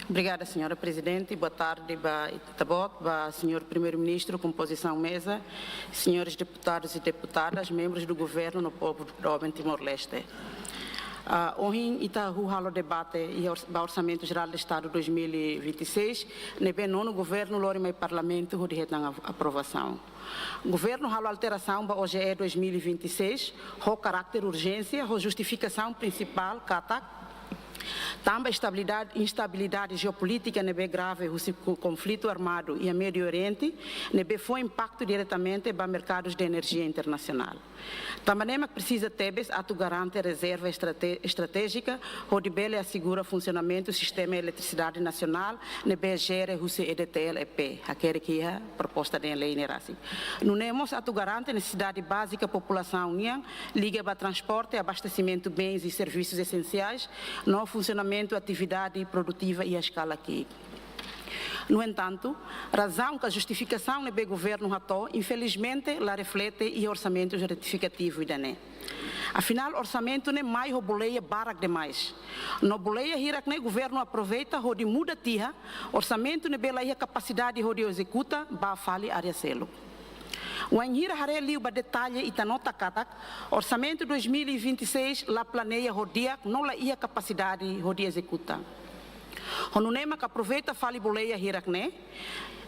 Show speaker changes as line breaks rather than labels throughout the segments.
Obrigada, senhora Presidente. Boa tarde, senhor Primeiro-Ministro, composição mesa, senhores deputados e deputadas, membros do governo no povo do Timor-Leste. Hoje, Itaú halo debate e Orçamento Geral do Estado 2026, nebe nono governo, lorima e parlamento, de aprovação. Governo halo alteração para OGE 2026, o caráter urgência, a justificação principal, CATAC, também instabilidade geopolítica nebe grave, o conflito armado e a Médio Oriente, nebe foi impacto diretamente para mercados de energia internacional. Também precisa tebes atu garante reserva estratégica, onde bele assegura funcionamento do sistema de eletricidade nacional, nebe gere o EDTL-EP, aquele que é a proposta de lei nerasi. Não temos atu garante necessidade básica da população união, liga para transporte, abastecimento de bens e serviços essenciais, no funcionamento, atividade produtiva e a escala aqui. No entanto, razão que a justificação do governo ratou, infelizmente, ela reflete e orçamento retificativo e afinal, orçamento não é mais o boleia barak demais. No boleia hira que o governo aproveita o de muda tia, orçamento não é a capacidade de executa, ba fali área selo. O anhira hare liu ba detalhe e tanota katak, orçamento 2026 la planeia rodia, não la ia capacidade de executar. O nunema que aproveita fali boleia hirakne,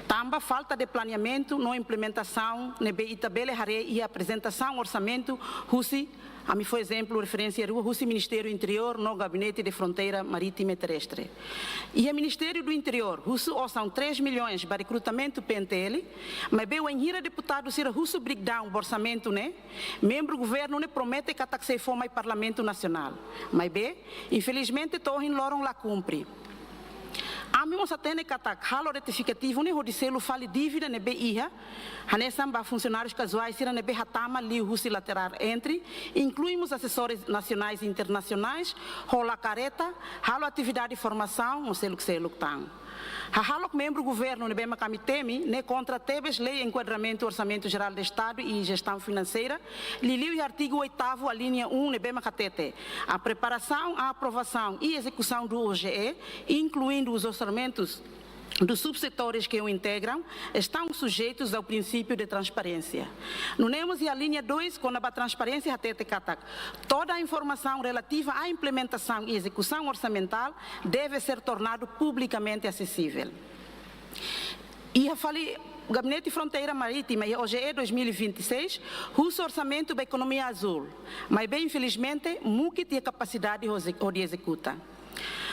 tamba falta de planeamento, não implementação, nebe itabele hare e apresentação orçamento, husi, a mim foi exemplo, referência rua, husi Ministério do Interior, no Gabinete de Fronteira Marítima e Terrestre. E o Ministério do Interior, husi são 3 milhões para recrutamento PNTL, mas bem o enhira deputado ser husi breakdown orçamento, né? Membro do governo ne promete que ataque for mais Parlamento Nacional, mas bem, infelizmente todos loram lá cumpre. A mim você tem que halo retificativo ne rodicelo fale dívida ne be iha, hanesam ba funcionários casuais sira ne be hatama li husi lateral entre, incluímos assessores nacionais e internacionais, rola careta, halo atividade de formação, o selo que tang. Halo membro do governo ne be macamitemi ne contra tebes lei enquadramento orçamento geral do Estado e gestão financeira, li liu e artigo 8º a linha 1 ne be macatete, a preparação, a aprovação e execução do OGE, incluindo os orçamentos dos subsetores que o integram, estão sujeitos ao princípio de transparência. No temos a linha 2, com a transparência até toda a informação relativa à implementação e execução orçamental deve ser tornado publicamente acessível. E eu falei, o Gabinete de Fronteira Marítima e OGE 2026, o orçamento da economia azul, mas bem infelizmente, nunca tinha capacidade de executar.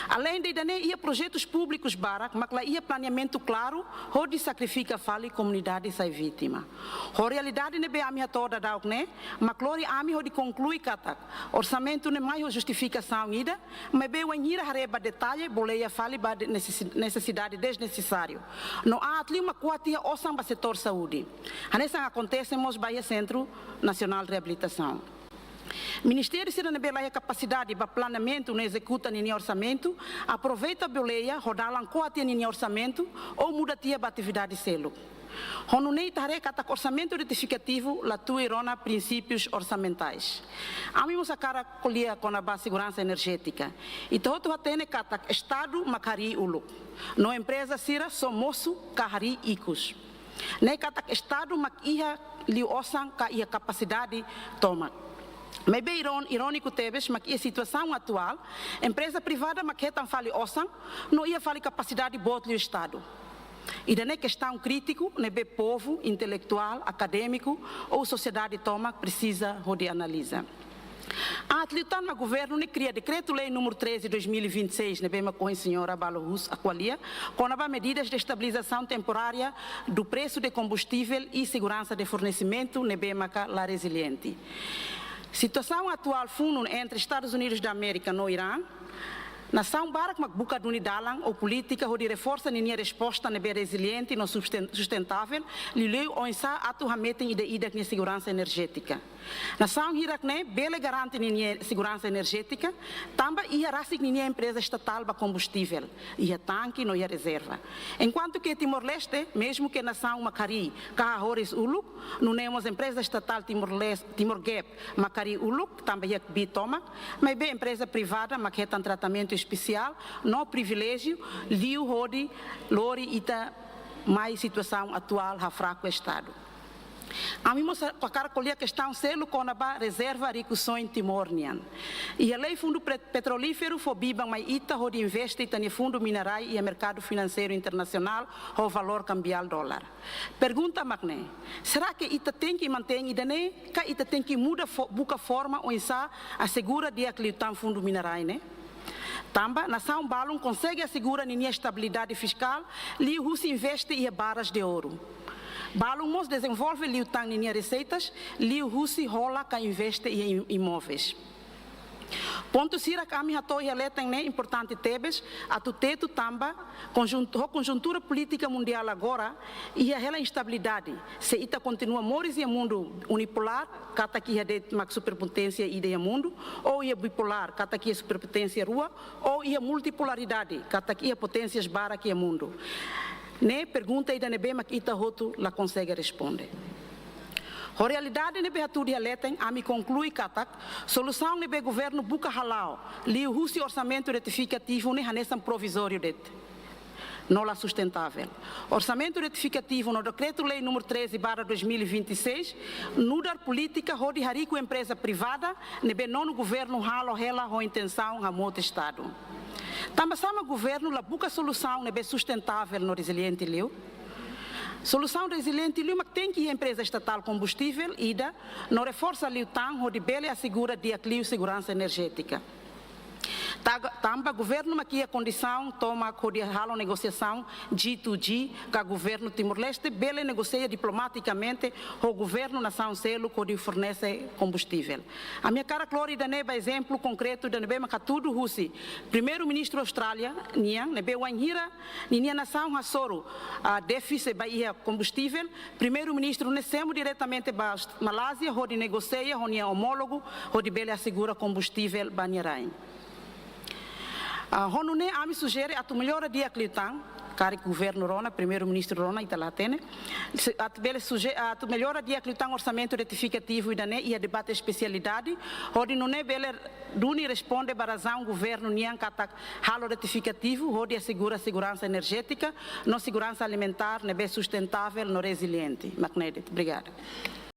Além de ia projetos públicos barak, mas lá ia planeamento claro, onde sacrifica fale comunidade sai vítima. A realidade não é a minha toda da né, mas glória a mim onde conclui katak. Orçamento não é mais justificação ida, mas bem o enhira hareba detalhe, boleia fale ba necessidade desnecessário. Não há ali uma quantia ou samba setor saúde. Anessa acontece nos Bahia Centro Nacional de Reabilitação. Ministério se não tem a capacidade para planeamento, não executa nem orçamento, aproveita a boleia, rodalam coatia nem orçamento ou muda tia para atividade selo. Quando nem tarefa de orçamento retificativo, lá tu irona princípios orçamentais. A mim você cara colhia com a base segurança energética. E todo o tem kata Estado macari ulu. No empresa sira somoço kahari icus. Nem kata Estado makia li osan ka ia capacidade toma. Mas bem irônico tebes, mas a situação atual, empresa privada maquetam fale osan, não ia fale capacidade de botar o Estado. E da questão crítico, nebe povo, intelectual, acadêmico ou sociedade toma precisa de analisar. A atleta no governo ne cria decreto-lei número 13 de 2026, ne bema com a senhora Balohus Aqualia, com as medidas de estabilização temporária do preço de combustível e segurança de fornecimento, ne bema la resiliente. Situação atual fundo entre Estados Unidos da América e Irã, nação barak makbuka duni dalang ou política de reforça ninha resposta nebe resiliente e sustentável, lileu onsa atu hametem ida com segurança energética. Nação hirakne bele garante ninha segurança energética, tamba ia rasik ninha empresa estatal ba combustível, ia tanque no ia reserva. Enquanto que Timor-Leste, mesmo que nação Macari, kahahores uluk, não temos empresa estatal Timor-Gap, Macari uluk, também ia bitoma, mas bem empresa privada, maquetam tratamento especial, no privilégio, liu hodi, lori ita mais situação atual, ha fraco Estado. A mim para colher a questão selo com a reserva ricuções Timor-Nian. E a lei fundo petrolífero foi biba mais ita onde investe no fundo mineral e mercado financeiro internacional o valor cambial dólar. Pergunta Magné, será que ita tem que manter idane? Que ita tem que muda buca forma ou insá assegura de acliutar fundo mineral, né? Tamba, nação balão consegue assegurar a estabilidade fiscal, li o investe e barras de ouro. Balumos desenvolve liu tang em receitas, liu Russi rola que investe em imóveis. Ponto sira kami hato hialetan né importante tebes a tuteto tamba conjuntura política mundial agora e a instabilidade se ita continua moris e mundo unipolar kata que de max superpotência ideia mundo ou ia bipolar kata que superpotência rua ou ia multipolaridade kata que potências bara que é mundo. Ne pergunta ida nebe mak ita hotu la consegue responder. A realidade nebe haturi aletem a me conclui katak solução nebe governo buca halal li o orçamento retificativo ne hanesan provisório det. Não la sustentável. Orçamento retificativo no decreto-lei número 13/2026 nudar política hodi harico empresa privada nebe não no governo halo hela ho intenção a moto estado. Também sama governo la buca solução nebe sustentável no resiliente liu. Solução resiliente liu mas tem que a empresa estatal combustível ida no reforça liu tang ho de bele assegura de aclio segurança energética. Tamba governo aqui a condição toma cordial negociação G2G com o governo Timor-Leste bele negocia diplomaticamente o governo nação selo que fornece combustível. A minha cara Clórida neba exemplo concreto da nebe macatudo Russi primeiro-ministro Austrália nian nebe wanhira nian nação hasoro a déficit baía combustível primeiro-ministro nesemo diretamente ba Malásia onde negocia onde homólogo onde bele assegura combustível banharain. Honune a me sugere a tu melhora de acliutang, cari governo Rona, primeiro-ministro Rona italatene, a tu melhora de acliutang orçamento retificativo e a debate especialidade, onde não é bele duni responde para razão governo nian katak halo retificativo, onde assegura segurança energética, não segurança alimentar, nebe sustentável, não resiliente. Obrigada.